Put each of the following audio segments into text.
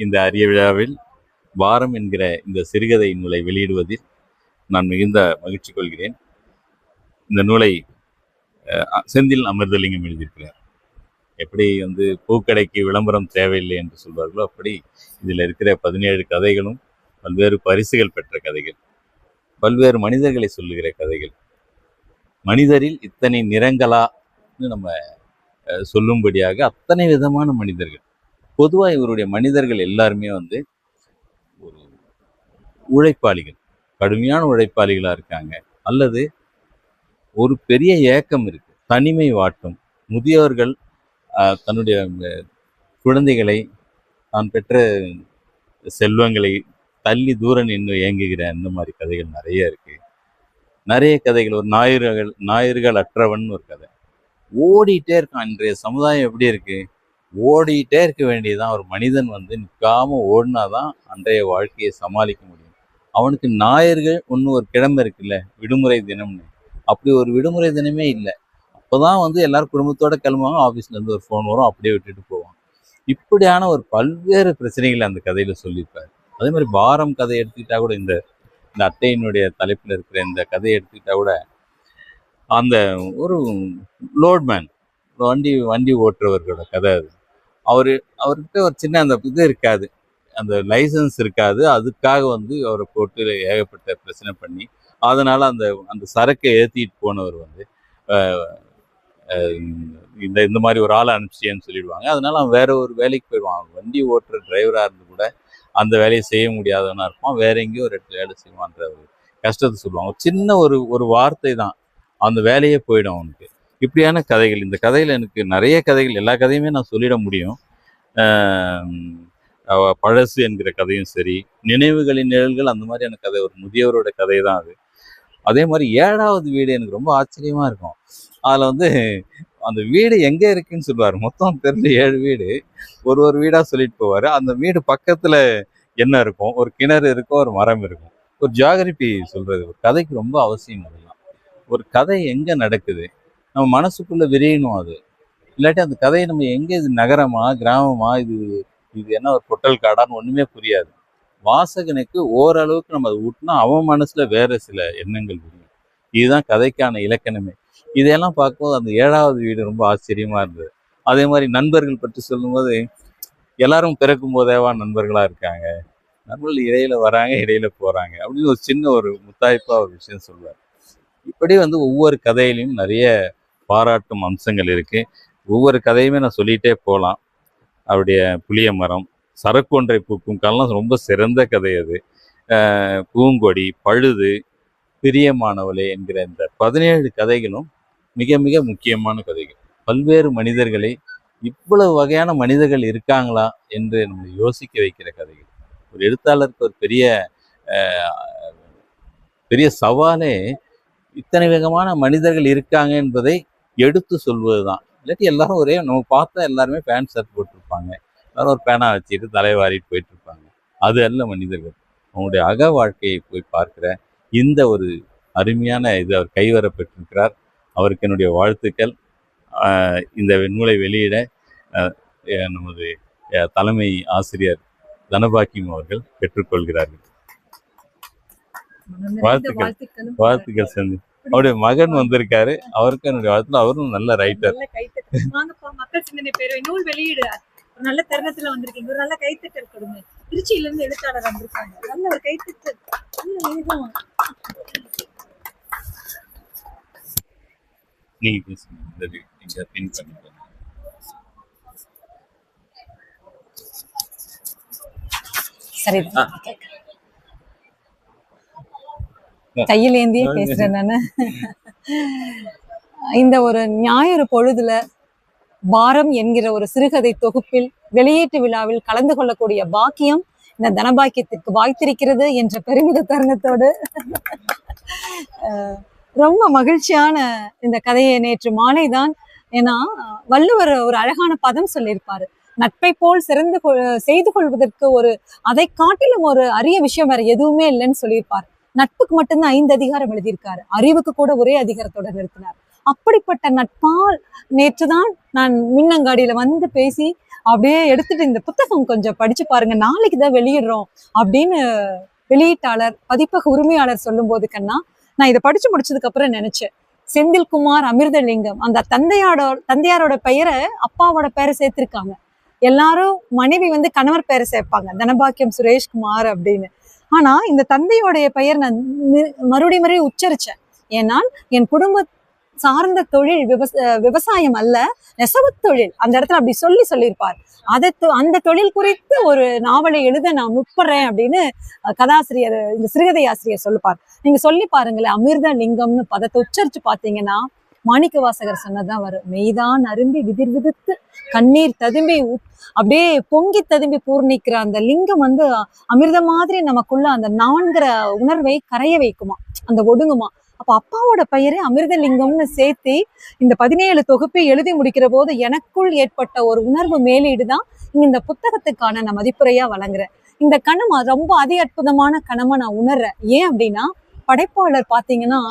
இந்த அரிய விழாவில் வாரம் என்கிற இந்த சிறுகதை நூலை வெளியிடுவதில் நான் மிகுந்த மகிழ்ச்சி கொள்கிறேன். இந்த நூலை செந்தில் அமிர்தலிங்கம் எழுதியிருக்கிறார். எப்படி பூக்கடைக்கு விளம்பரம் தேவையில்லை என்று சொல்வார்களோ, அப்படி இதில் இருக்கிற 17 கதைகளும் பல்வேறு பரிசுகள் பெற்ற கதைகள், பல்வேறு மனிதர்களை சொல்லுகிற கதைகள். மனிதரில் இத்தனை நிறங்களான்னு நம்ம சொல்லும்படியாக அத்தனை விதமான மனிதர்கள். பொதுவாக இவருடைய மனிதர்கள் எல்லாருமே ஒரு உழைப்பாளிகள், கடுமையான உழைப்பாளிகளாக இருக்காங்க. அல்லது ஒரு பெரிய ஏக்கம் இருக்கு, தனிமை வாட்டும் முதியோர்கள் தன்னுடைய குழந்தைகளை, தான் பெற்ற செல்வங்களை தள்ளி தூர நின்று இயங்குகிற இந்த மாதிரி கதைகள் நிறைய இருக்கு. நிறைய கதைகள், ஒரு ஞாயிறுகள் அற்றவன் ஒரு கதை. ஓடிட்டே இருக்கான். இன்றைய சமுதாயம் எப்படி இருக்கு? ஓடிட்டே இருக்க வேண்டியதுதான். ஒரு மனிதன் நிற்காம ஓடினாதான் அன்றைய வாழ்க்கையை சமாளிக்க முடியும். அவனுக்கு ஞாயிறுகள் ஒரு கிழமை இருக்குல்ல, விடுமுறை தினம்னு, அப்படி ஒரு விடுமுறை தினமே இல்லை. அப்போதான் எல்லாரும் குடும்பத்தோட கிளம்புவாங்க. ஆஃபீஸ்ல இருந்து ஒரு ஃபோன் வரும், அப்படியே விட்டுட்டு போவாங்க. இப்படியான ஒரு பல்வேறு பிரச்சனைகளை அந்த கதையில சொல்லியிருப்பாரு. அதே மாதிரி பாரம் கதை எடுத்துக்கிட்டா கூட, இந்த அட்டையினுடைய தலைப்பில் இருக்கிற இந்த கதையை எடுத்துக்கிட்டா கூட, அந்த ஒரு லோட்மேன், வண்டி ஓட்டுறவர்களோட கதை அது. அவர்கிட்ட ஒரு சின்ன அந்த இது இருக்காது, அந்த லைசன்ஸ் இருக்காது. அதுக்காக அவரை போட்டு ஏகப்பட்ட பிரச்சனை பண்ணி, அதனால அந்த சரக்கை ஏற்றிட்டு போனவர் இந்த மாதிரி ஒரு ஆளை அனுப்பிச்சேன்னு சொல்லிடுவாங்க. அதனால அவன் வேற ஒரு வேலைக்கு போயிடுவான். வண்டி ஓட்டுற டிரைவராக இருந்து கூட அந்த வேலையை செய்ய முடியாதவனா இருப்பான். வேற எங்கேயோ ஒரு இடத்துல வேலை செய்வான்ற ஒரு கஷ்டத்தை சொல்லுவாங்க. சின்ன ஒரு வார்த்தை தான் அந்த வேலையே போயிடும் அவனுக்கு. இப்படியான கதைகள். இந்த கதையில் எனக்கு நிறைய கதைகள், எல்லா கதையுமே நான் சொல்லிட முடியும். பழசு என்கிற கதையும் சரி, நினைவுகளின் நிழல்கள், அந்த மாதிரியான கதை, ஒரு முதியவரோட கதை தான் அது. அதே மாதிரி 7வது வீடு எனக்கு ரொம்ப ஆச்சரியமா இருக்கும். அதில் அந்த வீடு எங்கே இருக்குன்னு சொல்லுவார். மொத்தம் தெரியல 7 வீடு, ஒரு வீடாக சொல்லிட்டு போவார். அந்த வீடு பக்கத்தில் என்ன இருக்கும்? ஒரு கிணறு இருக்கும், ஒரு மரம் இருக்கும். ஒரு ஜியாகிரபி சொல்றது ஒரு கதைக்கு ரொம்ப அவசியம். அதெல்லாம் ஒரு கதை எங்கே நடக்குது, நம்ம மனசுக்குள்ள விரியணும். அது இல்லாட்டி அந்த கதையை நம்ம எங்கே, இது நகரமா கிராமமா, இது என்ன ஒரு பொட்டல் காடான்னு ஒன்றுமே புரியாது. வாசகனுக்கு ஓரளவுக்கு நம்ம அதை ஊட்டினா அவன் மனசுல வேற சில எண்ணங்கள் புரியும். இதுதான் கதைக்கான இலக்கணமே. இதையெல்லாம் பார்க்கும்போது அந்த 7வது வீடு ரொம்ப ஆச்சரியமா இருந்தது. அதே மாதிரி நண்பர்கள் பற்றி சொல்லும்போது, எல்லாரும் பிறக்கும் போதேவா நண்பர்களா இருக்காங்க, நண்பர்கள் இடையில வராங்க, இடையில போறாங்க அப்படின்னு ஒரு சின்ன ஒரு முத்தாய்ப்பா ஒரு விஷயம் சொல்லுவார். இப்படி ஒவ்வொரு கதையிலையும் நிறைய பாராட்டும் அம்சங்கள் இருக்கு. ஒவ்வொரு கதையுமே நான் சொல்லிட்டே போகலாம். அவருடைய புளிய மரம், சரக்கு ஒன்றை பூக்கும் காலம் ரொம்ப சிறந்த கதை அது. பூங்கொடி, பழுது, பிரியமானவளே என்கிற இந்த 17 கதைகளும் மிக மிக முக்கியமான கதைகள். பல்வேறு மனிதர்களை, இவ்வளவு வகையான மனிதர்கள் இருக்காங்களா என்று நம்ம யோசிக்க வைக்கிற கதைகள். ஒரு எழுத்தாளருக்கு ஒரு பெரிய சவாலே இத்தனை விதமான மனிதர்கள் இருக்காங்க என்பதை எடுத்து சொல்வது தான். இல்லாட்டி எல்லாரும் நம்ம பார்த்தா எல்லாருமே பேண்ட் ஷர்ட் போட்டிருப்பாங்க, எல்லாரும் ஒரு பேனா வச்சுட்டு தலைவாரிட்டு போயிட்டு இருப்பாங்க. அது அல்ல மனிதர்கள். அவங்களுடைய அக வாழ்க்கையை போய் பார்க்கிற இந்த ஒரு அருமையான இது அவர் கைவர பெற்றிருக்கிறார். அவருக்கு என்னுடைய வாழ்த்துக்கள். இந்த நூலை வெளியிட நமது தலைமை ஆசிரியர் தனபாக்கியம் அவர்கள் பெற்றுக்கொள்கிறார்கள். வாழ்த்துக்கள் செஞ்சு. அவருடைய மகன் வந்திருக்காரு, அவருக்கு என்னுடைய வாழ்த்து. அவரும் நல்ல ரைட்டர். மக்கள் சிந்தனை பேரவை நூல் வெளியீடு நல்ல தருணத்துல வந்திருக்கீங்க. ஒரு நல்ல கைத்தட்டல் கொடுங்க. திருச்சியில இருந்து எழுத்தாளர் வந்திருக்காங்க. நல்ல ஒரு கைத்தட்டல். நீங்க சரி, கையில் ஏந்தியே பேசுறேன் நானு. இந்த ஒரு ஞாயிறு பொழுதுல வாரம் என்கிற ஒரு சிறுகதை தொகுப்பில் வெளியீட்டு விழாவில் கலந்து கொள்ளக்கூடிய பாக்கியம் இந்த தனபாக்கியத்திற்கு வாய்த்திருக்கிறது என்ற பெருமித தருணத்தோடு ரொம்ப மகிழ்ச்சியான இந்த கதையை நேற்று மாலைதான். ஏன்னா வள்ளுவர் ஒரு அழகான பதம் சொல்லியிருப்பாரு, நட்பை போல் சிறந்து செய்து கொள்வதற்கு அதை காட்டிலும் ஒரு அரிய விஷயம் வேற எதுவுமே இல்லைன்னு சொல்லியிருப்பார். நட்புக்கு மட்டும்தான் 5 அதிகாரம் எழுதியிருக்காரு, அறிவுக்கு கூட ஒரே அதிகாரத்தோட நிறுத்தினார். அப்படிப்பட்ட நட்பால் நேற்றுதான் நான் மின்னங்காடியில பேசி அப்படியே எடுத்துட்டு இந்த புத்தகம் கொஞ்சம் படிச்சு பாருங்க, நாளைக்கு தான் வெளியிடுறோம் அப்படின்னு வெளியீட்டாளர் பதிப்பக உரிமையாளர் சொல்லும் போது கண்ணா, நான் இதை படிச்சு முடிச்சதுக்கு அப்புறம் நினைச்சேன், செந்தில்குமார் அமிர்தலிங்கம் அந்த தந்தையாரோட பெயரை அப்பாவோட பேரை சேர்த்திருக்காங்க. எல்லாரும் மனைவி வந்து கணவர் பேரை சேர்ப்பாங்க, தனபாக்கியம் சுரேஷ்குமார் அப்படின்னு. ஆனா இந்த தந்தையோடைய பெயர் நான் மறுபடியும் உச்சரிச்சேன். ஏன்னால் என் குடும்ப சார்ந்த தொழில் விவசாயம் அல்ல, நெசவு தொழில். அந்த இடத்துல அப்படி சொல்லியிருப்பார். அந்த தொழில் குறித்து ஒரு நாவலை எழுத நான் முற்படுறேன் அப்படின்னு கதாசிரியர், இந்த சிறுகதை ஆசிரியர் சொல்லுப்பார். நீங்க சொல்லி பாருங்களேன், அமிர்த லிங்கம்னு பதத்தை உச்சரிச்சு பாத்தீங்கன்னா மாணிக்க வாசகர் சொன்னதான் வரும். மெய்தான் அரும்பி விதிர் விதித்து கண்ணீர் ததும்பி அப்படியே பொங்கி ததும்பி பூர்ணிக்கிற அந்த லிங்கம் வந்து அமிர்த மாதிரி நமக்குள்ள அந்த நான்கிற உணர்வை கரைய வைக்குமா, அந்த ஒடுங்குமா. அப்ப அப்பாவோட பெயரே அமிர்தலிங்கம்னு சேர்த்து இந்த 17 தொகுப்பை எழுதி முடிக்கிற போது எனக்குள் ஏற்பட்ட ஒரு உணர்வு மேலீடுதான் இந்த புத்தகத்துக்கான நான் மதிப்புரையா வழங்குறேன். இந்த கணம் ரொம்ப அதி அற்புதமான கணமா நான் உணர்றேன். ஏன் அப்படின்னா, படைப்பாளர் பாத்தீங்கன்னா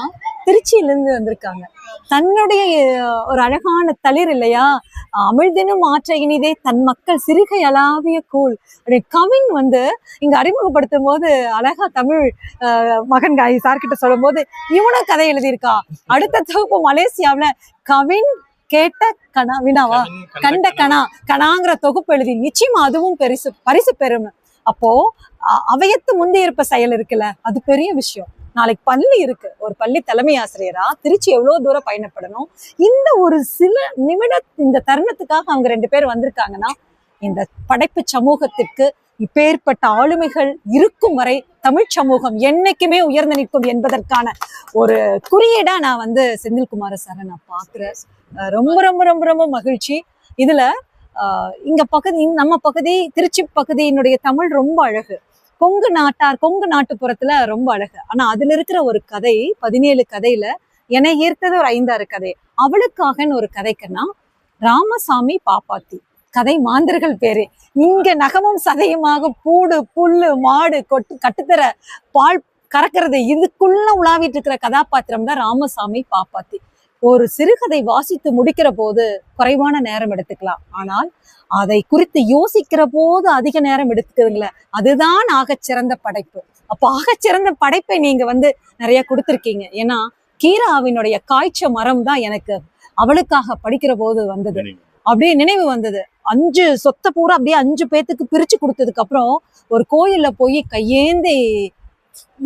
திருச்சியிலிருந்து வந்திருக்காங்க. தன்னுடைய ஒரு அழகான தளிர் இல்லையா, அமிழ்தினும் ஆற்ற இனிதே தன் மக்கள் சிறுகை அளாவிய கூழ் அப்படி கவின் வந்து இங்க அறிமுகப்படுத்தும் போது அழகா தமிழ் மகன் காய் சார்கிட்ட சொல்லும் போது, இவனும் கதை எழுதியிருக்கா. அடுத்த தொகுப்பு மலேசியாவில கவின் கேட்ட கணா வினாவா கண்ட கணாங்கிற தொகுப்பு எழுதி நிச்சயமா அதுவும் பரிசு பெறும். அப்போ அவையத்து முந்தி இருப்ப செயல் இருக்குல்ல, அது பெரிய விஷயம். நாளைக்கு பள்ளி இருக்கு, ஒரு பள்ளி தலைமை ஆசிரியரா திருச்சி எவ்வளவு தூரம் பயணப்படணும். இந்த ஒரு சில நிமிட இந்த தருணத்துக்காக அவங்க 2 பேர் வந்திருக்காங்கன்னா, இந்த படைப்பு சமூகத்திற்கு இப்பேற்பட்ட ஆளுமைகள் இருக்கும் வரை தமிழ் சமூகம் என்னைக்குமே உயர்ந்து நிற்கும் என்பதற்கான ஒரு குறியீடா நான் வந்து செந்தில்குமார சாரை நான் பாக்குறேன். ரொம்ப ரொம்ப ரொம்ப ரொம்ப மகிழ்ச்சி. இதுல இங்க பகுதி, நம்ம பகுதி திருச்சி பகுதியினுடைய தமிழ் ரொம்ப அழகு. கொங்கு நாட்டுப்புறத்துல ரொம்ப அழகு. ஆனா அதுல இருக்கிற ஒரு கதை, 17 கதையில என்னை ஈர்த்தது ஒரு 5-6 கதை. அவளுக்காகன்னு ஒரு கதைக்குன்னா ராமசாமி பாப்பாத்தி கதை, மாந்தர்கள் பேரு. இங்க நகமும் சதையுமாக பூடு புல்லு மாடு கட்டுத்தர பால் கறக்கிறது, இதுக்குள்ள உலாவிட்டு இருக்கிற கதாபாத்திரம் தான் ராமசாமி பாப்பாத்தி. ஒரு சிறுகதை வாசித்து முடிக்கிற போது குறைவான நேரம் எடுத்துக்கலாம், ஆனால் அதை குறித்து யோசிக்கிற போது அதிக நேரம் எடுத்துக்குதுங்களே, அதுதான் ஆகச்சிறந்த படைப்பு. அப்போ ஆகச்சிறந்த படைப்பை நீங்க வந்து நிறைய கொடுத்துருக்கீங்க. ஏன்னா கீராவினுடைய காய்ச்ச மரம் தான் எனக்கு அவளுக்காக படிக்கிற போது வந்தது, அப்படியே நினைவு வந்தது. 5 சொத்தை பூரா அப்படியே 5 பேத்துக்கு பிரிச்சு கொடுத்ததுக்கு அப்புறம் ஒரு கோயில்ல போய் கையேந்தி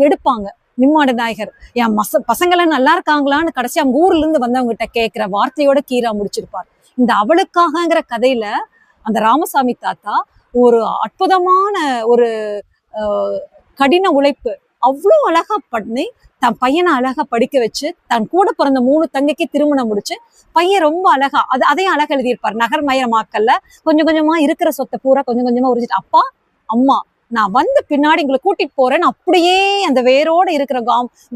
எடுப்பாங்க நிம்மாட நாயகர், என் பசங்களாம் நல்லா இருக்காங்களான்னு கடைசி அவங்க ஊர்ல இருந்து வந்தவங்ககிட்ட கேட்கிற வார்த்தையோட கீரா முடிச்சிருப்பார். இந்த அவளுக்காகங்கிற கதையில அந்த ராமசாமி தாத்தா ஒரு அற்புதமான ஒரு கடின உழைப்பு, அவ்வளோ அழகா பண்ணி தன் பையனை அழகா படிக்க வச்சு, தன் கூட பிறந்த 3 தங்கைக்கு திருமணம் முடிச்சு, பையன் ரொம்ப அழகா அதையும் அழகா எழுதியிருப்பார். நகர்மயமாக்கல்ல கொஞ்சம் கொஞ்சமா இருக்கிற சொத்தை பூரா கொஞ்சம் கொஞ்சமா உறிஞ்சிட்டு, அப்பா அம்மா நான் வந்து பின்னாடி உங்களை கூட்டிட்டு போறேன்னு அப்படியே அந்த வேரோட இருக்கிற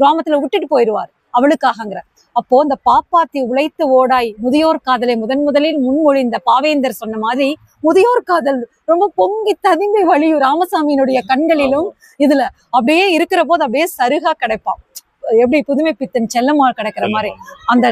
கிராமத்துல விட்டுட்டு போயிடுவார் அவளுக்காகங்கிற. அப்போ இந்த பாப்பாத்தி உழைத்து ஓடாய் முதியோர் காதலை முதலில் முன்மொழிந்த பாவேந்தர் சொன்ன மாதிரி முதியோர் காதல் ரொம்ப பொங்கி ததும்பி வழியும் ராமசாமியினுடைய கண்களிலும் இதுல அப்படியே இருக்கிற போது அப்படியே சருகா கிடைப்பான். எப்படி புதுமை பித்தன் செல்லம்மாள் கிடைக்கிற மாதிரி அந்த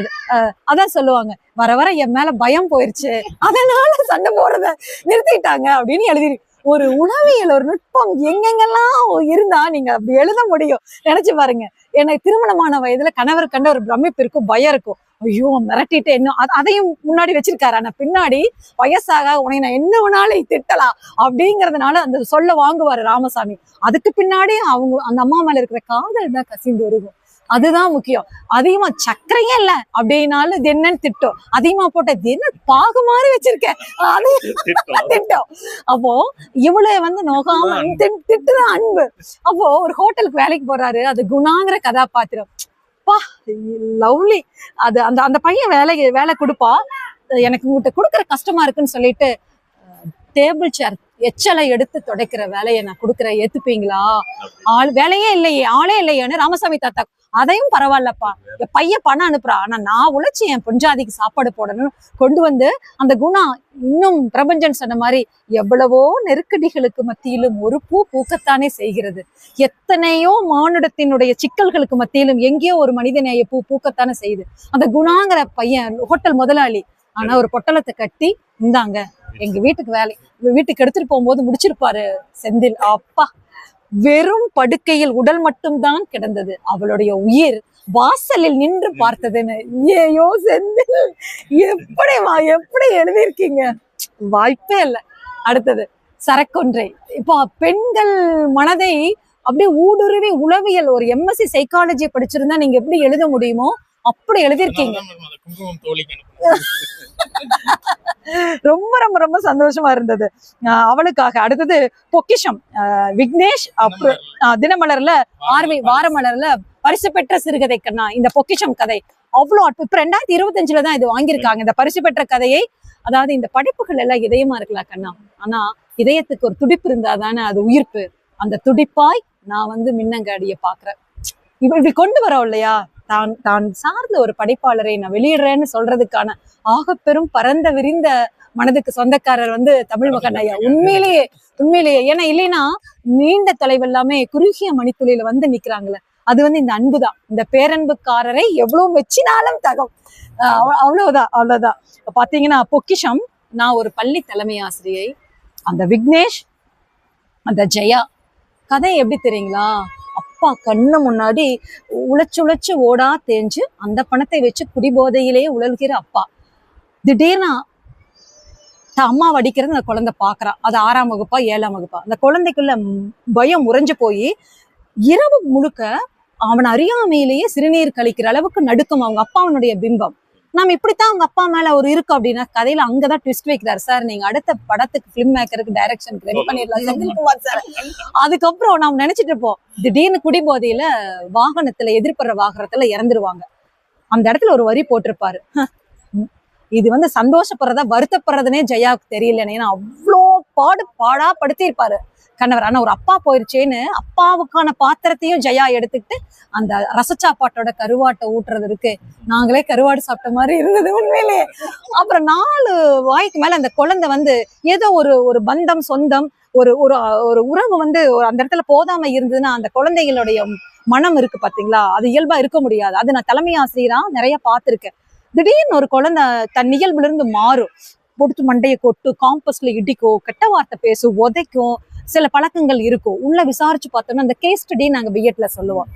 அதான் சொல்லுவாங்க, வர வர என் மேல பயம் போயிருச்சு, அதனால சண்டை போடுறத நிறுத்திட்டாங்க அப்படின்னு எழுதி. ஒரு உளவியல், ஒரு நுட்பம் எங்கெங்கெல்லாம் இருந்தா நீங்க அப்படி எழுத முடியும். நினைச்சு பாருங்க, எனக்கு திருமணமான வயதுல கணவர் கண்ட ஒரு பிரமிப்பு இருக்கும், பயம் இருக்கும். ஐயோ மிரட்டிட்டு என்ன, அதையும் முன்னாடி வச்சிருக்காரு. ஆனா பின்னாடி வயசாக உனக்கு நான் என்ன வேணாலும் திட்டலாம் அப்படிங்கறதுனால அந்த சொல்ல வாங்குவாரு ராமசாமி. அதுக்கு பின்னாடி அவங்க அந்த அம்மா மேல இருக்கிற காதல் தான் கசிந்து வருகும். அதுதான் முக்கியம். அதிகமா சர்க்கரையே இல்ல அப்படின்னாலும் இது என்னன்னு திட்டம், அதிகமா போட்ட இது என்ன பாகு மாதிரி வச்சிருக்கேன் அது திட்டம். அப்போ இவ்வளவு வந்து நோகாம திட்டுதான் அன்பு. அப்போ ஒரு ஹோட்டலுக்கு வேலைக்கு போறாரு, அது குணாங்கிற கதாபாத்திரம், பா லவ்லி. அது அந்த அந்த பையன் வேலை கொடுப்பா, எனக்கு உங்ககிட்ட கொடுக்குற கஷ்டமா இருக்குன்னு சொல்லிட்டு டேபிள் சேர் எச்சலை எடுத்து துடைக்கிற வேலையை நான் கொடுக்குறேன், ஏத்துப்பீங்களா? வேலையே இல்லையே, ஆளே இல்லையேன்னு ராமசாமி தாத்தா, அதையும் பரவாயில்லப்பா, என் பையன் பணம் அனுப்புறா, ஆனா நான் உழைச்சி என் பொஞ்சாதிக்கு சாப்பாடு போடணும் கொண்டு வந்து அந்த குணம். இன்னும் பிரபஞ்சன் சொன்ன மாதிரி எவ்வளவோ நெருக்கடிகளுக்கு மத்தியிலும் ஒரு பூ பூக்கத்தானே செய்கிறது, எத்தனையோ மானுடத்தினுடைய சிக்கல்களுக்கு மத்தியிலும் எங்கேயோ ஒரு மனிதநேய பூ பூக்கத்தானே செய்யுது. அந்த குணாங்கிற பையன் ஹோட்டல் முதலாளி ஆனா ஒரு பொட்டலத்தை கட்டி இந்தாங்க எங்க வீட்டுக்கு வேலை, வீட்டுக்கு எடுத்துட்டு போகும்போது முடிச்சிருப்பாரு செந்தில். அப்பா, வெறும் படுக்கையில் உடல் மட்டும்தான் கிடந்தது, அவளுடைய உயிர் வாசலில் நின்று பார்த்ததுன்னு. ஏயோ செந்தில், எப்படி எழுதியிருக்கீங்க, வாய்ப்பே இல்லை. அடுத்தது சரக்கொன்றை. இப்போ பெண்கள் மனதை அப்படியே ஊடுருவி உளவியல், ஒரு எம்எஸ்சி சைக்காலஜி படிச்சிருந்தா நீங்க எப்படி எழுத முடியுமோ அப்படி எழுதியிருக்கீங்க. ரொம்ப ரொம்ப ரொம்ப சந்தோஷமா இருந்தது அவளுக்காக. அடுத்தது பொக்கிஷம், விக்னேஷ். அப்புறம் தினமலர்ல வாரமலர்ல பரிசு பெற்ற சிறுகதை கண்ணா இந்த பொக்கிஷம் கதை அவ்வளோ. இப்ப 2025 தான் இது வாங்கியிருக்காங்க இந்த பரிசு பெற்ற கதையை. அதாவது இந்த படைப்புகள் எல்லாம் இதயமா இருக்கலாம் கண்ணா, ஆனா இதயத்துக்கு ஒரு துடிப்பு இருந்தா தானே அது உயிர்ப்பு. அந்த துடிப்பாய் நான் மின்னங்காடிய பாக்குறேன். இப்படி கொண்டு வரோம் இல்லையா, தான் சார்ந்த ஒரு படைப்பாளரை நான் வெளியிடுறேன்னு சொல்றதுக்கான ஆகப்பெரும் பரந்த விரிந்த மனதுக்கு சொந்தக்காரர் தமிழ் மகன் ஐயா. உண்மையிலேயே ஏன்னா இல்லைன்னா நீண்ட தொலைவு எல்லாமே குறுகிய மணித்துளியில நிக்கிறாங்களே, அது இந்த அன்புதான். இந்த பேரன்புக்காரரை எவ்வளவு மெச்சினாலும் தகும். அவ்வளவுதான். பாத்தீங்கன்னா பொக்கிஷம், நான் ஒரு பள்ளி தலைமை ஆசிரியை, அந்த விக்னேஷ், அந்த ஜெயா கதை எப்படி தெரியுங்களா? அப்பா கண்ணு முன்னாடி உழைச்சு ஓடா தேஞ்சு அந்த பணத்தை வச்சு குடிபோதையிலேயே உழல்கிற அப்பா. திடீர்னு அம்மா வடிக்கிறது அந்த குழந்தை பாக்குறா. அது 6ஆம் வகுப்பா 7ஆம் வகுப்பா. அந்த குழந்தைக்குள்ள பயம் உறைஞ்சு போய் இரவு முழுக்க அவன் அறியாமையிலேயே சிறுநீர் கழிக்கிற அளவுக்கு நடுக்கும் அவங்க அப்பாவனுடைய பிம்பம். நாம இப்படித்தான் அவங்க அப்பா மேல ஒரு இருக்கும் அப்படின்னா கதையில அங்கதான் ட்விஸ்ட் வைக்கிறாரு. சார் நீங்க அடுத்த படத்துக்கு பிலிம் மேக்கருக்கு டைரக்ஷனுக்கு ரெடி பண்ணிடலாம் செந்தில்குமார் சார். அதுக்கப்புறம் நாம நினைச்சிட்டு இருப்போம், திடீர்னு குடிபோதையில வாகனத்துல எதிர்படுற வாகனத்துல இறந்துருவாங்க. அந்த இடத்துல ஒரு வரி போட்டிருப்பாரு, இது சந்தோஷப்படுறதா வருத்தப்படுறதுனே ஜெயாவுக்கு தெரியல. ஏன்னா அவ்வளோ பாடா படுத்திருப்பாரு கணவர். ஆனா ஒரு அப்பா போயிருச்சேன்னு அப்பாவுக்கான பாத்திரத்தையும் ஜெயா எடுத்துக்கிட்டு அந்த ரசச்சாப்பாட்டோட கருவாட்டை ஊட்டுறது இருக்கு, நாங்களே கருவாடு சாப்பிட்ட மாதிரி இருந்தது உண்மையிலே. அப்புறம் 4 வாய்க்கு மேல அந்த குழந்தை ஏதோ ஒரு பந்தம் சொந்தம் ஒரு ஒரு உறவு அந்த இடத்துல போதாம இருந்ததுன்னா அந்த குழந்தைகளுடைய மனம் இருக்கு பாத்தீங்களா, அது இயல்பா இருக்க முடியாது. அது நான் தலைமை ஆசிரியரா நிறைய பார்த்திருக்கேன். திடீர்னு ஒரு குழந்தை தன் இயல்புல இருந்து மாறும், பொடுத்து மண்டையை கொட்டு, காம்பஸ்ல இடிக்கும், கெட்ட வார்த்தை பேசும், உதைக்கும், சில பழக்கங்கள் இருக்கும். உள்ள விசாரிச்சு பார்த்தோம்னா அந்த கேஸ் ஸ்டடி நாங்க பிஎட்ல சொல்லுவோம்.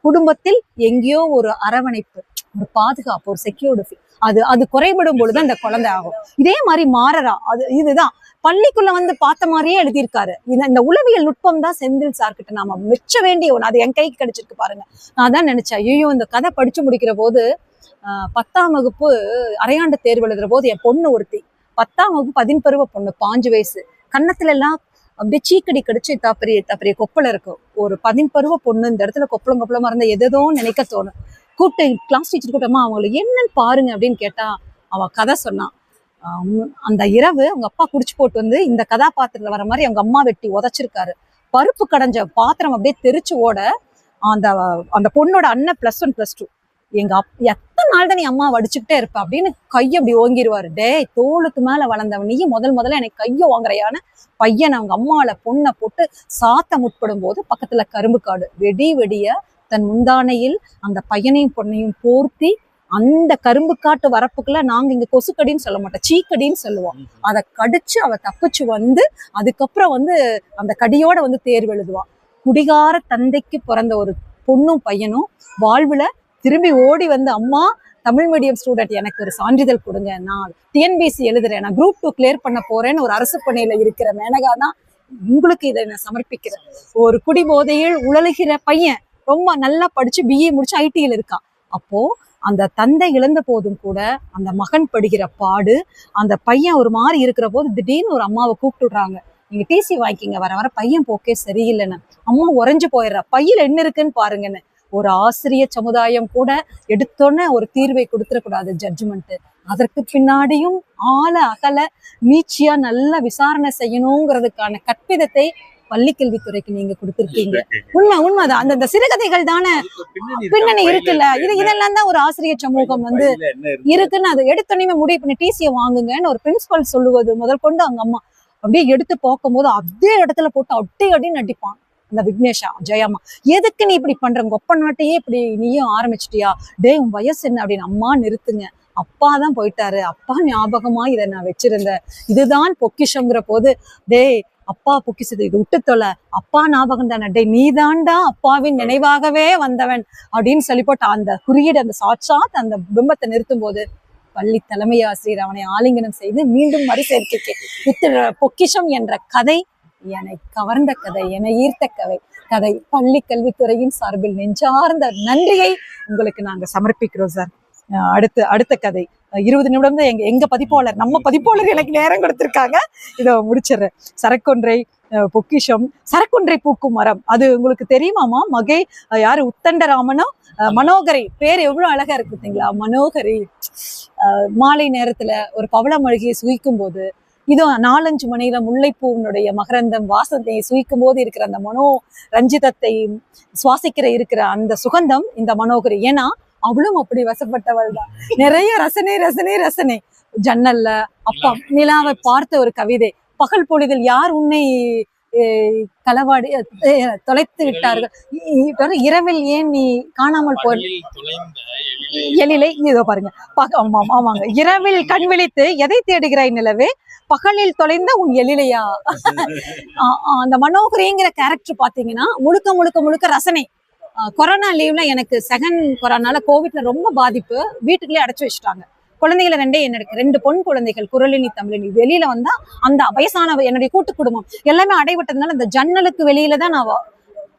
குடும்பத்தில் எங்கேயோ ஒரு அரவணைப்பு, ஒரு பாதுகாப்பு, ஒரு செக்யூரிட்டி அது குறைபடும் பொழுது அந்த குழந்தை ஆகும். இதே மாதிரி மாறறா. இதுதான் பள்ளிக்குள்ள பார்த்த மாதிரியே எழுதியிருக்காரு. இந்த உளவியல் நுட்பம் தான் செந்தில் சார் கிட்ட நாம மெச்ச வேண்டிய ஒண்ணு. அது என் கைக்கு கிடைச்சிருக்கு பாருங்க. நான் தான் நினைச்சேன், ஐயோ இந்த கதை படிச்சு முடிக்கிற போது 10ஆம் வகுப்பு அரையாண்டு தேர்வு எழுதுற போது என் பொண்ணு ஒருத்தி 10ஆம் வகுப்பு 10 பொண்ணு 5 வயசு, கன்னத்துல எல்லாம் அப்படியே சீக்கடி கடிச்சு தப்பரிய கொப்பளம் இருக்கும். ஒரு 10 பொண்ணு இந்த இடத்துல கொப்பளமா இருந்தா எதோ நினைக்க தோணும். கூப்பிட்டு கிளாஸ் டீச்சர் கூட்டமா அவங்களுக்கு என்னன்னு பாருங்க அப்படின்னு கேட்டா அவ கதை சொன்னான். அந்த இரவு அவங்க அப்பா குடிச்சு போட்டு இந்த கதாபாத்திரத்துல வர மாதிரி அவங்க அம்மா வெட்டி உதைச்சிருக்காரு. பருப்பு கடைஞ்ச பாத்திரம் அப்படியே தெரிச்சு ஓட அந்த பொண்ணோட அண்ணன் +1 +2 எத்தனை நாள் தான் நீ அம்மா வடிச்சுக்கிட்டே இருப்ப அப்படின்னு கையை அப்படி ஓங்கிடுவாரு. டேய் தோளுக்கு மேல வளர்ந்தவன் நீ முதல்ல எனக்கு கையை வாங்குறையான பையன் அவங்க அம்மாவில பொண்ணை போட்டு சாத்த முற்படும் போது பக்கத்துல கரும்பு காடு வெடிய தன் முந்தானையில் அந்த பையனையும் பொண்ணையும் போர்த்தி அந்த கரும்பு காட்டு வரப்புக்குள்ள நாங்க இங்க கொசுக்கடின்னு சொல்ல மாட்டோம், சீக்கடின்னு சொல்லுவோம். அதை கடிச்சு அவ தப்பிச்சு அதுக்கப்புறம் அந்த கடியோட தேர்வு எழுதுவான். குடிகார தந்தைக்கு பிறந்த ஒரு பொண்ணும் பையனும் வாழ்வுல திரும்பி ஓடி அம்மா தமிழ் மீடியம் ஸ்டூடெண்ட் எனக்கு ஒரு சான்றிதழ் கொடுங்க, நான் டிஎன்பிசி எழுதுறேன், நான் குரூப் 2 கிளியர் பண்ண போறேன்னு ஒரு அரசு பணியில இருக்கிற மேனகா தான் உங்களுக்கு இதை நான் சமர்ப்பிக்கிறேன். ஒரு குடிபோதையில் உழலுகிற பையன் ரொம்ப நல்லா படிச்சு பிஏ முடிச்சு ஐடியில் இருக்கான். அப்போ அந்த தந்தை இழந்த போதும் கூட அந்த மகன் படுகிற பாடு, அந்த பையன் ஒரு மாதிரி இருக்கிற போது திடீர்னு ஒரு அம்மாவை கூப்பிட்டுடுறாங்க, நீங்க டிசி வாங்கிக்கிங்க, வர பையன் போக்கே சரியில்லைன்னு. அம்மா உறைஞ்சு போயிடுறா, பையில என்ன இருக்குன்னு பாருங்கன்னு. ஒரு ஆசிரிய சமுதாயம் கூட எடுத்தோன்னே ஒரு தீர்வை கொடுத்துடக்கூடாது ஜட்ஜ்மெண்ட். அதற்கு பின்னாடியும் ஆழ அகல நீச்சியா நல்ல விசாரணை செய்யணுங்கிறதுக்கான கற்பிதத்தை பள்ளிக்கல்வித்துறைக்கு நீங்க கொடுத்திருக்கீங்க. உண்மைதான். அந்த சிறுகதைகள் தானே பின்னணி இருக்குல்ல, இதெல்லாம் தான் ஒரு ஆசிரியர் சமூகம் இருக்குன்னு அது எடுத்தோன்னே முடிவு பண்ணி டிசியை வாங்குங்கன்னு ஒரு பிரின்சிபல் சொல்லுவது முதல் கொண்டு அவங்க அம்மா அப்படியே எடுத்து பார்க்கும் போது அதே இடத்துல போட்டு அடின்னு அடிப்பான் அந்த விக்னேஷா ஜெயம்மா. எதுக்கு நீ இப்படி பண்ற, கொப்ப நாட்டையே இப்படி நீயும் ஆரம்பிச்சிட்டியா, டே உன் வயசு என்ன அப்படின்னு. அம்மா நிறுத்துங்க, அப்பா தான் போயிட்டாரு, அப்பா ஞாபகமா இதை நான் வச்சிருந்தேன், இதுதான் பொக்கிஷங்கிற போது, டேய் அப்பா பொக்கிஷத்தை இது விட்டு தொலை, அப்பா ஞாபகம் தானே, டே நீ தாண்டா அப்பாவின் நினைவாகவே வந்தவன் அப்படின்னு சொல்லி போட்டு அந்த குறியீடு, அந்த சாட்சாத் அந்த பிம்பத்தை நிறுத்தும் போது பள்ளி தலைமை ஆசிரியர் அவனை ஆலிங்கனம் செய்து மீண்டும் மறுசேர்க்கைக்கு வித்துடுற பொக்கிஷம் என்ற கதை என்னை கவர்ந்த கதை, என்னை ஈர்த்த கதை. பள்ளி கல்வித்துறையின் சார்பில் நெஞ்சார்ந்த நன்றியை உங்களுக்கு நாங்க சமர்ப்பிக்கிறோம் சார். அடுத்த கதை 20 நிமிடம் தான் எங்க பதிப்பாளர், நம்ம பதிப்பாளர் எனக்கு நேரம் கொடுத்திருக்காங்க, இதை முடிச்சிடுறேன். சரக்கொன்றை பொக்கிஷம், சரக்கொன்றை பூக்கும் மரம், அது உங்களுக்கு தெரியுமாமா? மகை யாரு, உத்தண்டராமனும் மனோகரி, பேர் எவ்வளவு அழகா இருக்கு பார்த்தீங்களா, மனோகரி. மாலை நேரத்துல ஒரு பவள மழுகியை சுகிக்கும் போது, இதோ 4-5 மணியில முல்லைப்பூவினுடைய மகரந்தம் வாசத்தை சுகிக்கும் போது இருக்கிற அந்த மனோ ரஞ்சிதத்தை இருக்கிற அந்த சுகந்தம் இந்த மனோகரி. ஏன்னா அவளும் அப்படி வசப்பட்டவள் தான். நிறைய ரசனை. ஜன்னல்ல அப்பா நிலாவை பார்த்த ஒரு கவிதை, பகல் பொழுதில் யார் உன்னை களவாடி தொலைத்து விட்டார்கள், இரவில் ஏன் நீ காணாமல் போய் எழிலை, இதோ பாருங்க, ஆமாங்க, இரவில் கண் விழித்து எதை தேடுகிறாய் நிலவே, பகலில் தொலைந்த உன் எழிலையா. அந்த மனோகரிங்கிற கேரக்டர் பாத்தீங்கன்னா முழுக்க ரசனை. கொரோனா லீவ்ல எனக்கு செகண்ட் கொரோனால கோவிட்ல ரொம்ப பாதிப்பு, வீட்டுக்குள்ளே அடைச்சு வச்சுட்டாங்க. குழந்தைகளை எனக்கு 2 பொன் குழந்தைகள், குரலினி தமிழினி. வெளியில வந்தா அந்த வயசான என்னுடைய கூட்டு குடும்பம் எல்லாமே அடைபட்டதுனால அந்த ஜன்னலுக்கு வெளியில தான் நான்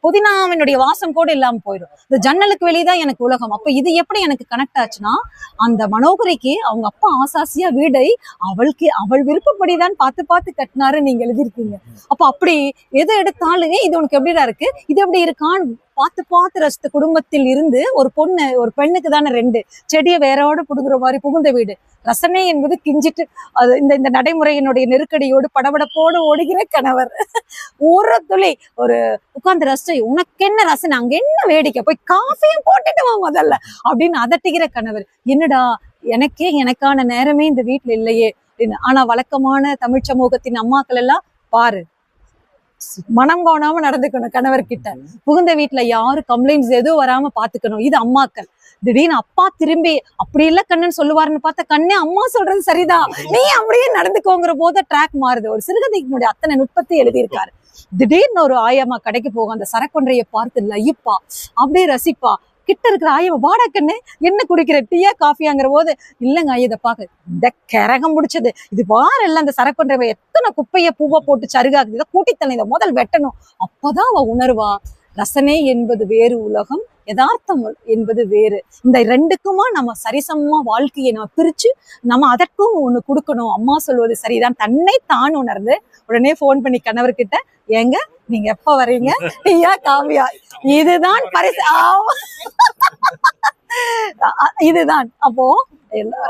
புதினாவினுடைய வாசம் கூட இல்லாம போயிடும். இந்த ஜன்னலுக்கு வெளியதான் எனக்கு உலகம். அப்ப இது எப்படி எனக்கு கனெக்ட் ஆச்சுன்னா, அந்த மனோகரிக்கு அவங்க அப்பா ஆசாசியா வீடை அவள் விருப்பப்படிதான் பார்த்து கட்டினாரு நீங்க எழுதியிருக்கீங்க. அப்ப அப்படி எது எடுத்தாலும் இது உனக்கு எப்படிடா இருக்கு, இது எப்படி இருக்கான்னு பார்த்து ரசித்த குடும்பத்தில் இருந்து ஒரு பெண்ணுக்கு தானே 2 செடியை வேறோட புடுங்குற மாதிரி புகுந்த வீடு. ரசனை என்பது கிஞ்சிட்டு அது இந்த நடைமுறையினுடைய நெருக்கடியோடு படபடப்போடு ஓடுகிற கணவர். ஒரு துளி ஒரு உட்கார்ந்து ரசிச்சு, உனக்கு என்ன ரசனை, அங்க என்ன வேடிக்கை, போய் காஃபியும் போட்டுட்டு வா முதல்ல அப்படின்னு அதட்டுகிற கணவர். என்னடா எனக்கான நேரமே இந்த வீட்டுல இல்லையே அப்படின்னு. ஆனா வழக்கமான தமிழ் சமூகத்தின் அம்மாக்கள் எல்லாம் பாரு, மனம் காணாம நடந்துக்கணும் கணவர்கிட்ட, புகுந்த வீட்டுல யாரும் கம்ப்ளைண்ட்ஸ் எதுவும் வராம பாத்துக்கணும், இது அம்மாக்கள். திடீர்னு அப்பா திரும்பி அப்படி இல்ல கண்ணன் சொல்லுவாருன்னு பார்த்தா, கண்ணே அம்மா சொல்றது சரிதான், நீ அப்படியே நடந்துக்கோங்கிற போது ட்ராக் மாறுது. ஒரு சிறுகதையினுடைய அத்தனை நுட்பத்தை எழுதியிருக்காரு. திடீர்னு ஒரு ஆயம்மா கடைக்கு போகும், அந்த சரக்கொன்றையை பார்த்து லயிப்பா, அப்படியே ரசிப்பா. கிட்ட இருக்கிற ஆயம்மா, வாடா கண்ணு என்ன குடிக்கிற, டீயா காஃபியாங்கிற போது, இல்லைங்க ஐயா இதை பாக்க இந்த கரகம் முடிச்சது, இது வாரெல்லாம் அந்த சரக்கொன்றை எத்தனை குப்பைய பூவா போட்டு சருகாக்குது, இதை கூட்டித்தலை, இதை முதல் வெட்டணும். அப்பதான் அவ உணர்வா, ரசனை என்பது வேறு உலகம், யதார்த்தம் என்பது வேறு. இந்த 2க்குமா நம்ம சரிசமமா வாழ்க்கையை நம்ம பிரிச்சு நம்ம அதற்கும் ஒண்ணு கொடுக்கணும். அம்மா சொல்வது சரிதான், தன்னை தான் உணர்ந்து உடனே போன் பண்ணி கணவர்கிட்ட, ஏங்க நீங்க எப்ப வர்றீங்க, டீயா காவியா, இதுதான் பரிசு. இதுதான் அப்போ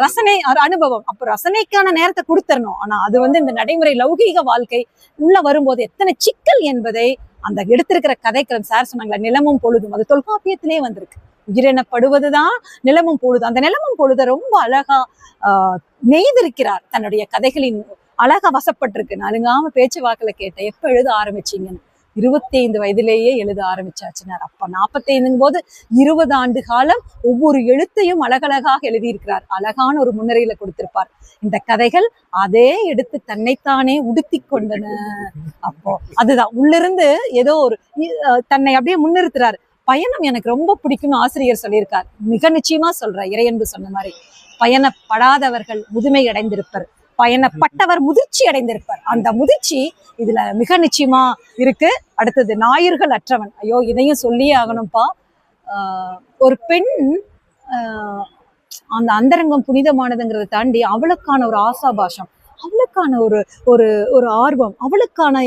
ரசனை அனுபவம். அப்போ ரசனைக்கான நேரத்தை கொடுத்துடணும். ஆனா அது இந்த நடைமுறை லௌகீக வாழ்க்கை உள்ள வரும்போது எத்தனை சிக்கல் என்பதை அந்த எடுத்திருக்கிற கதைக்களம். சார் சொன்னாங்களா, நிலமும் பொழுதும், அது தொல்காப்பியத்திலே வந்திருக்கு. உயிரினப்படுவதுதான் நிலமும் பொழுது. அந்த நிலமும் பொழுத ரொம்ப அழகா நெய்திருக்கிறார் தன்னுடைய கதைகளின். அழகா வசப்பட்டிருக்கு. நலுங்காம பேச்சு வாக்குல கேட்டேன், எப்ப எழுத ஆரம்பிச்சீங்கன்னு. 25 வயதிலேயே எழுத ஆரம்பிச்சாச்சுனார். அப்ப 45 போது 20 ஆண்டு காலம் ஒவ்வொரு எழுத்தையும் அழகழகாக எழுதியிருக்கிறார். அழகான ஒரு முன்னுரையில கொடுத்திருப்பார். இந்த கதைகள் அதே எடுத்து தன்னைத்தானே உடுத்தி கொண்டன. அப்போ அதுதான் உள்ளிருந்து ஏதோ ஒரு தன்னை அப்படியே முன்னிறுத்துறாரு. பயணம் எனக்கு ரொம்ப பிடிக்கும்னு ஆசிரியர் சொல்லியிருக்கார். மிக நிச்சயமா சொல்ற, இறையன்பு சொன்ன மாதிரி, பயணப்படாதவர்கள் முதுமை அடைந்திருப்பர், பயணப்பட்டவர் முதிர்ச்சி அடைந்திருப்பார். அந்த முதிர்ச்சி இதுல மிக நிச்சயமா இருக்கு. அடுத்தது ஞாயிறுகள் அற்றவன். ஐயோ, இதையும் சொல்லியே ஆகணும்ப்பா. ஒரு பெண் அந்த அந்தரங்கம் புனிதமானதுங்கிறத தாண்டி அவளுக்கான ஒரு ஆசாபாஷம், அவளுக்கான ஒரு ஒரு ஒரு ஆர்வம், அவளுக்கான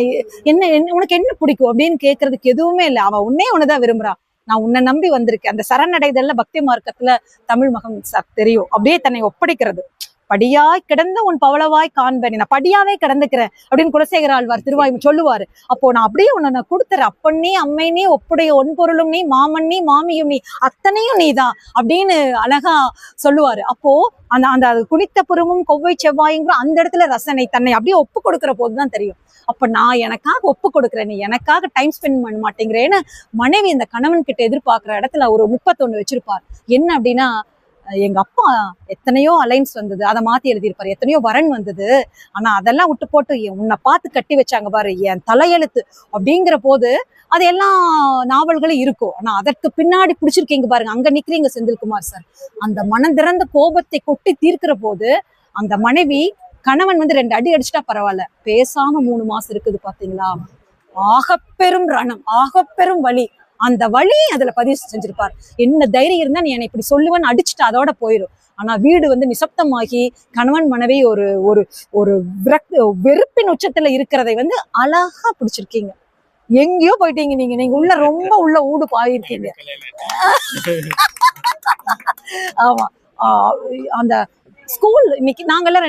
என்ன உனக்கு என்ன பிடிக்கும் அப்படின்னு கேட்கறதுக்கு எதுவுமே இல்லை. அவ ஒண்ணுதான் விரும்புறா. நான் உன்னை நம்பி வந்திருக்கேன். அந்த சரணடைதல்ல பக்தி மார்க்கத்துல தமிழ் மகன் தெரியும். அப்படியே தன்னை ஒப்படைக்கிறது. படியாய் கிடந்த உன் பவளவாய் காண்பேன், நான் படியாவே கிடந்துக்கிறேன் அப்படின்னு குலசேகர ஆழ்வார் திருவாய் சொல்லுவாரு. அப்போ நான் அப்படியே உன்னை கொடுத்துறேன், அப்பன் நீ, அம்மை நீ, ஒப்புடைய ஒன்பொருளும் நீ, மாமன் நீ, மாமியும் நீ, அத்தனையும் நீதான் அப்படின்னு அழகா சொல்லுவாரு. அப்போ அந்த அந்த குனித்த புறமும் கொவ்வை செவ்வாயுங்கிற அந்த இடத்துல ரசனை, தன்னை அப்படியே ஒப்பு கொடுக்குற போதுதான் தெரியும். அப்ப நான் எனக்காக ஒப்பு கொடுக்குறேன், நீ எனக்காக டைம் ஸ்பெண்ட் பண்ண மாட்டேங்கிறேன்னு மனைவி இந்த கணவன் கிட்ட எதிர்பார்க்கிற இடத்துல ஒரு 31 வச்சிருப்பார். என்ன அப்படின்னா, எங்க அப்பா எத்தனையோ அலைன்ஸ் வந்தது, அதை மாத்தி எழுதியிருப்பாரு. எத்தனையோ வரன் வந்தது, ஆனா அதெல்லாம் விட்டு போட்டு உன்னை பார்த்து கட்டி வச்சாங்க பாரு என் தலையெழுத்து அப்படிங்கிற போது அது எல்லா நாவல்களும் இருக்கும். ஆனா அதற்கு பின்னாடி பிடிச்சிருக்கீங்க பாருங்க, அங்க நிக்கிறீங்க செந்தில்குமார் சார். அந்த மனம் திறந்த கோபத்தை கொட்டி தீர்க்கிற போது அந்த மனைவி கணவன் வந்து 2 அடி அடிச்சுட்டா பரவாயில்ல, பேசாம 3 மாசம் இருக்குது பாத்தீங்களா, ஆகப்பெரும் ரணம், ஆகப்பெரும் வலி. அந்த வழி அதுல பதிவு செஞ்சிருப்பார். என்ன தைரியம் இருந்தா நீ என்னை இப்படி சொல்லுவேன்னு அடிச்சுட்டு அதோட போயிடும். ஆனா வீடு வந்து நிசப்தமாகி கணவன் மனைவி ஒரு ஒரு ஒரு வெறுப்பின் உச்சத்துல இருக்கிறதை வந்து அழகா பிடிச்சிருக்கீங்க. எங்கேயோ போயிட்டீங்க நீங்க உள்ள ரொம்ப உள்ள ஊடு பாயிருக்கீங்க. ஆமா. அந்த ஸ்கூல் இன்னைக்கு நாங்கெல்லாம்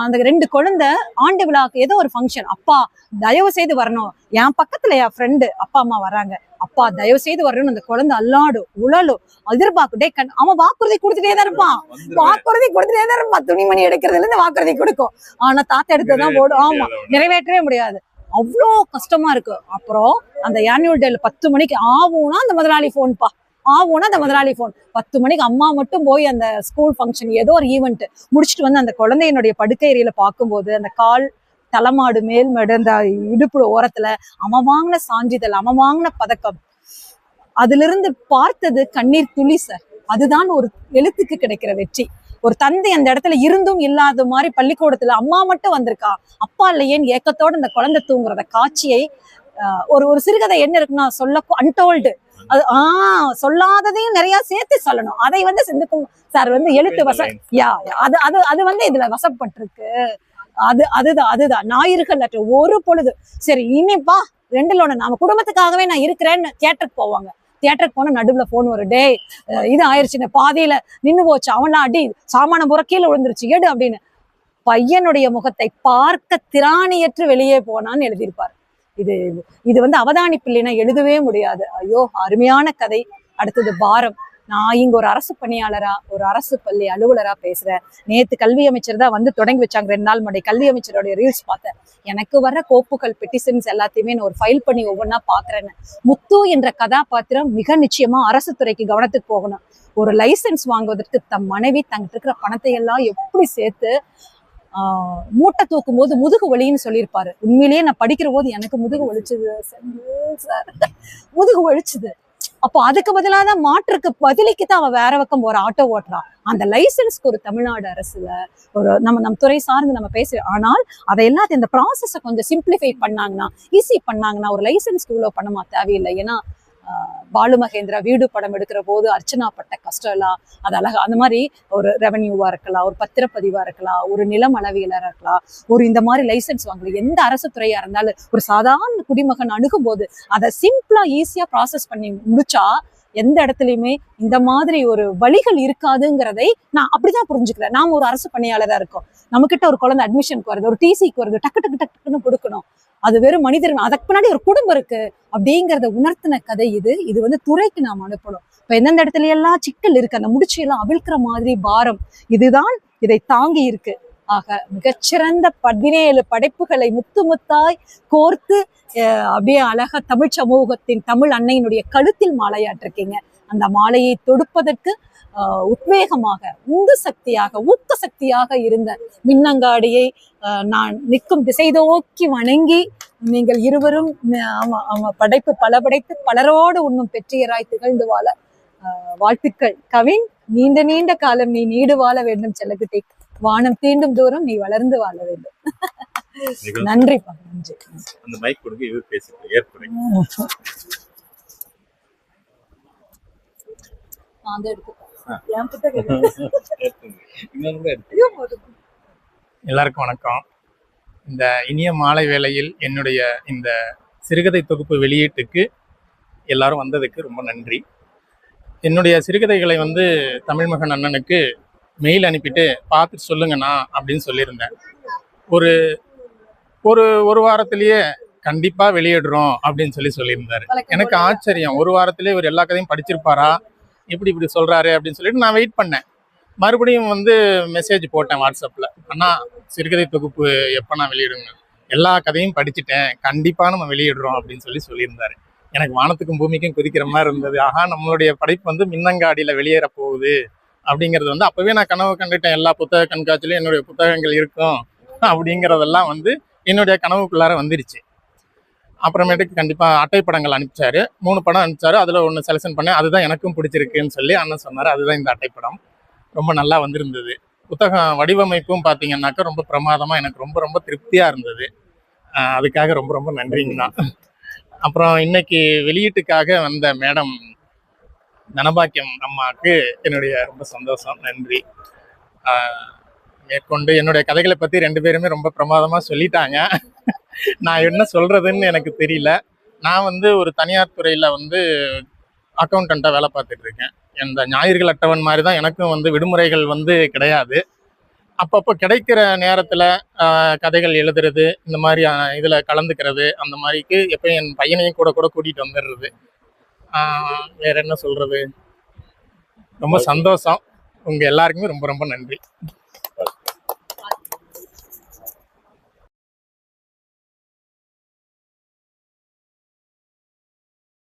அந்த 2 குழந்தை ஆண்டு விழாக்கு ஏதோ ஒரு ஃபங்க்ஷன், அப்பா தயவு செய்து வரணும், என் பக்கத்துல என் ஃப்ரெண்டு அப்பா அம்மா வராங்க, அப்பா தயவு செய்து வரணும்னு அந்த குழந்தை அல்லாடும் உழலும் எதிர்பார்க்கு. அவன் வாக்குறுதி கொடுத்துட்டே தான் இருப்பான், துணிமணி எடுக்கிறதுல இருந்து வாக்குறுதி கொடுக்கும். ஆனா தாத்தா எடுத்ததான் போடும். ஆமா, நிறைவேற்றவே முடியாது, அவ்வளோ கஷ்டமா இருக்கு. அப்புறம் அந்த ஆனுவல் டேல 10 மணிக்கு ஆகும்னா அந்த முதலாளி போன்பா, ஆகும்னா அந்த முதலாளி போன். 10 மணிக்கு அம்மா மட்டும் போய் அந்த ஸ்கூல் ஃபங்க்ஷன் ஏதோ ஒரு ஈவெண்ட் முடிச்சுட்டு வந்து அந்த குழந்தையினுடைய படுக்கை அறையில பார்க்கும்போது அந்த கால் தலைமாடு மேல்மேடு அந்த இடுப்பு ஓரத்துல அவன் வாங்கின சான்றிதழ், அவன் வாங்கின பதக்கம், அதுல இருந்து பார்த்தது கண்ணீர் துளி சார். அதுதான் ஒரு எழுத்துக்கு கிடைக்கிற வெற்றி. ஒரு தந்தை அந்த இடத்துல இருந்தும் இல்லாத மாதிரி பள்ளிக்கூடத்துல அம்மா மட்டும் வந்திருக்கா, அப்பா இல்லையேன்னு ஏக்கத்தோட அந்த குழந்தை தூங்குறத காட்சியை ஒரு சிறுகதை என்ன இருக்குன்னா சொல்ல அன்டோல்டு, அது சொல்லாததையும் நிறைய சேர்த்து சொல்லணும். அதை வந்து செந்தில்குமார் சார் வந்து எழுத்து அது வந்து இதுல வசப்பட்டிருக்கு. அதுதான் ஞாயிறுகள் ஒரு பொழுது சரி இனிப்பா 2ல 1 நாம குடும்பத்துக்காகவே நான் இருக்கிறேன்னு தியேட்டருக்கு போவாங்க. தியேட்டருக்கு போனா நடுவுல போன் ஒரு டே இது ஆயிடுச்சுன்னு பாதியில நின்னு போச்சு, அவன்லாம் அடி சாமான புற கீழே விழுந்துருச்சு எடு அப்படின்னு பையனுடைய முகத்தை பார்க்க திராணியற்று வெளியே போனான்னு எழுதியிருப்பாரு. இது வந்து அவதானி பிள்ளைனா எழுதவே முடியாது. ஐயோ அருமையான கதை. அடுத்தது பாரம். நான் இங்க ஒரு அரசு பணியாளரா, ஒரு அரசு பள்ளி அலுவலரா பேசுறேன். நேத்து கல்வி அமைச்சர் தான் வந்து தொடங்கி வச்சாங்க 2 நாள் முன்னாடி. கல்வி அமைச்சருடைய ரீல்ஸ் பார்த்தேன். எனக்கு வர்ற கோப்புகள் பெட்டிஷன்ஸ் எல்லாத்தையுமே நான் ஒரு ஃபைல் பண்ணி ஒவ்வொன்றா பாக்குறேன்னு. முத்து என்ற கதாபாத்திரம் மிக நிச்சயமா அரசு துறைக்கு கவனத்துக்கு போகணும். ஒரு லைசன்ஸ் வாங்குவதற்கு தம் மனைவி தங்கிட்டு இருக்கிற பணத்தை எல்லாம் எப்படி சேர்த்து மூட்டை தூக்கும் போது முதுகு வலின்னு சொல்லியிருப்பாரு. உண்மையிலேயே நான் படிக்கிற போது எனக்கு முதுகு வலிச்சுது சார், முதுகு வலிச்சுது. அப்போ அதுக்கு பதிலாக தான் மாற்றுக்கு பதிலுக்கு தான் அவன் வேற பக்கம் ஒரு ஆட்டோ ஓட்டுறான். அந்த லைசன்ஸ்க்கு ஒரு தமிழ்நாடு அரசுல ஒரு நம்ம துறை சார்ந்து நம்ம பேசுறோம். ஆனால் அதை எல்லாத்தையும் இந்த ப்ராசஸை கொஞ்சம் சிம்பிளிஃபை பண்ணாங்கன்னா, ஈஸி பண்ணாங்கன்னா ஒரு லைசன்ஸ்க்கு இவ்வளவு பணமா தேவையில்லை. ஏன்னா பாலு மகேந்திரா வீடு படம் எடுக்கிற போது அர்ச்சனா பட்ட கஷ்டம் எல்லாம் அது அழகா அந்த மாதிரி ஒரு ரெவன்யூவா இருக்கலாம், ஒரு பத்திரப்பதிவா இருக்கலாம், ஒரு நிலம் அளவியலா இருக்கலாம், ஒரு இந்த மாதிரி லைசன்ஸ் வாங்கலாம். எந்த அரசு துறையா இருந்தாலும் ஒரு சாதாரண குடிமகன் அணுகும் போது அதை சிம்பிளா ஈஸியா ப்ராசஸ் பண்ணி முடிச்சா எந்த இடத்துலயுமே இந்த மாதிரி ஒரு வழிகள் இருக்காதுங்கிறதை நான் அப்படிதான் புரிஞ்சுக்கிறேன். நாம ஒரு அரசு பணியாளரா இருக்கோம், நம்ம கிட்ட ஒரு குழந்தை அட்மிஷனுக்கு வருது, ஒரு டிசிக்கு வருது, டக்குன்னு கொடுக்கணும். அது வெறும் மனிதர்கள், அதுக்கு பின்னாடி ஒரு குடும்பம் இருக்கு அப்படிங்கிறத உணர்த்தின கதை இது வந்து துறைக்கு நாம் அனுப்பணும். இப்ப எந்தெந்த இடத்துல எல்லாம் சிக்கல் இருக்கு அந்த முடிச்செல்லாம் அவிழ்க்கிற மாதிரி பாரம் இதுதான் இதை தாங்கி இருக்கு. ஆக மிகச்சிறந்த 17 படைப்புகளை முத்தாய் கோர்த்து அப்படியே அழகா தமிழ் சமூகத்தின் தமிழ் அன்னையினுடைய கழுத்தில் மாலையாட்டிருக்கீங்க. அந்த மாலையை தொடுப்பதற்கு உத்வேகமாக, உந்து சக்தியாக, ஊக்க சக்தியாக இருந்த மின்னங்காடியை நான் நிற்கும் திசை நோக்கி வணங்கி நீங்கள் இருவரும் படைப்பு பல படைத்து பலரோடு உண்ணும் பெற்றியராய் திகழ்ந்து வாழ வாழ்த்துக்கள். கவின், நீண்ட காலம் நீ நீடு வாழ வேண்டும் செல்லக்குட்டி. வானம் தீண்டும் தூரம் நீ வளர்ந்து வாழ வேண்டும். நன்றிப்பா, நன்றி. அந்த மைக் கொடுங்க, இவர் பேசுங்க. எல்லாருக்கும் வணக்கம். இந்த இனிய மாலை வேளையில் என்னுடைய இந்த சிறுகதை தொகுப்பு வெளியீட்டுக்கு எல்லாரும் வந்ததுக்கு ரொம்ப நன்றி. என்னுடைய சிறுகதைகளை வந்து தமிழ்மகன் அண்ணனுக்கு மெயில் அனுப்பிட்டு பார்த்துட்டு சொல்லுங்கண்ணா அப்படின்னு சொல்லியிருந்தேன். ஒரு வாரத்திலேயே கண்டிப்பா வெளியிடுறோம் அப்படின்னு சொல்லியிருந்தாரு. எனக்கு ஆச்சரியம், ஒரு வாரத்திலேயே இவர் எல்லா கதையும் படிச்சிருப்பாரா, இப்படி சொல்றாரு அப்படின்னு சொல்லிட்டு நான் வெயிட் பண்ணேன். மறுபடியும் வந்து மெசேஜ் போட்டேன் வாட்ஸ்அப்ல, அண்ணா சிறுகதை தொகுப்பு எப்போ நான் வெளியிடுங்க, எல்லா கதையும் படிச்சுட்டேன், கண்டிப்பா நம்ம வெளியிடுறோம் அப்படின்னு சொல்லியிருந்தாரு. எனக்கு வானத்துக்கும் பூமிக்கும் குதிக்கிற மாதிரி இருந்தது. ஆஹா, நம்மளுடைய படைப்பு வந்து மின்னங்காடியில வெளியேற போகுது அப்படிங்கிறது வந்து அப்பவே நான் கனவு கண்டுட்டேன். எல்லா புத்தக கண்காட்சியிலும் என்னுடைய புத்தகங்கள் இருக்கும் அப்படிங்கிறதெல்லாம் வந்து என்னுடைய கனவுக்குள்ளார வந்துருச்சு. அப்புறமேட்டுக்கு கண்டிப்பாக அட்டைப்படங்கள் அனுப்பிச்சாரு. 3 படம் அனுப்பிச்சாரு. அதில் ஒன்று செலெக்ஷன் பண்ணேன். அதுதான் எனக்கும் பிடிச்சிருக்குன்னு சொல்லி அண்ணன் சொன்னார். அதுதான் இந்த அட்டைப்படம். ரொம்ப நல்லா வந்திருந்தது. புத்தகம் வடிவமைப்பும் பார்த்தீங்கன்னாக்கா ரொம்ப பிரமாதமாக எனக்கு ரொம்ப ரொம்ப திருப்தியாக இருந்தது. அதுக்காக ரொம்ப ரொம்ப நன்றிங்கண்ணா. அப்புறம் இன்னைக்கு வெளியீட்டுக்காக வந்த மேடம் தனபாக்கியம் அம்மாவுக்கு என்னுடைய ரொம்ப சந்தோஷம், நன்றி. மேற்கொண்டு என்னுடைய கதைகளை பற்றி 2 பேருமே ரொம்ப பிரமாதமாக சொல்லிட்டாங்க. நான் என்ன சொல்கிறதுன்னு எனக்கு தெரியல. நான் வந்து ஒரு தனியார் துறையில் வந்து அக்கௌண்டண்ட்டாக வேலை பார்த்துட்டு இருக்கேன். இந்த ஞாயிறுகள் அட்டவன் மாதிரி தான் எனக்கும் வந்து விடுமுறைகள் வந்து கிடையாது. அப்பப்போ கிடைக்கிற நேரத்தில் கதைகள் எழுதுறது, இந்த மாதிரி இதில் கலந்துக்கிறது, அந்த மாதிரிக்கு எப்போ என் பையனையும் கூட கூட கூட்டிகிட்டு வந்துடுறது. வேற என்ன சொல்கிறது, ரொம்ப சந்தோஷம். உங்கள் எல்லாருக்குமே ரொம்ப ரொம்ப நன்றி.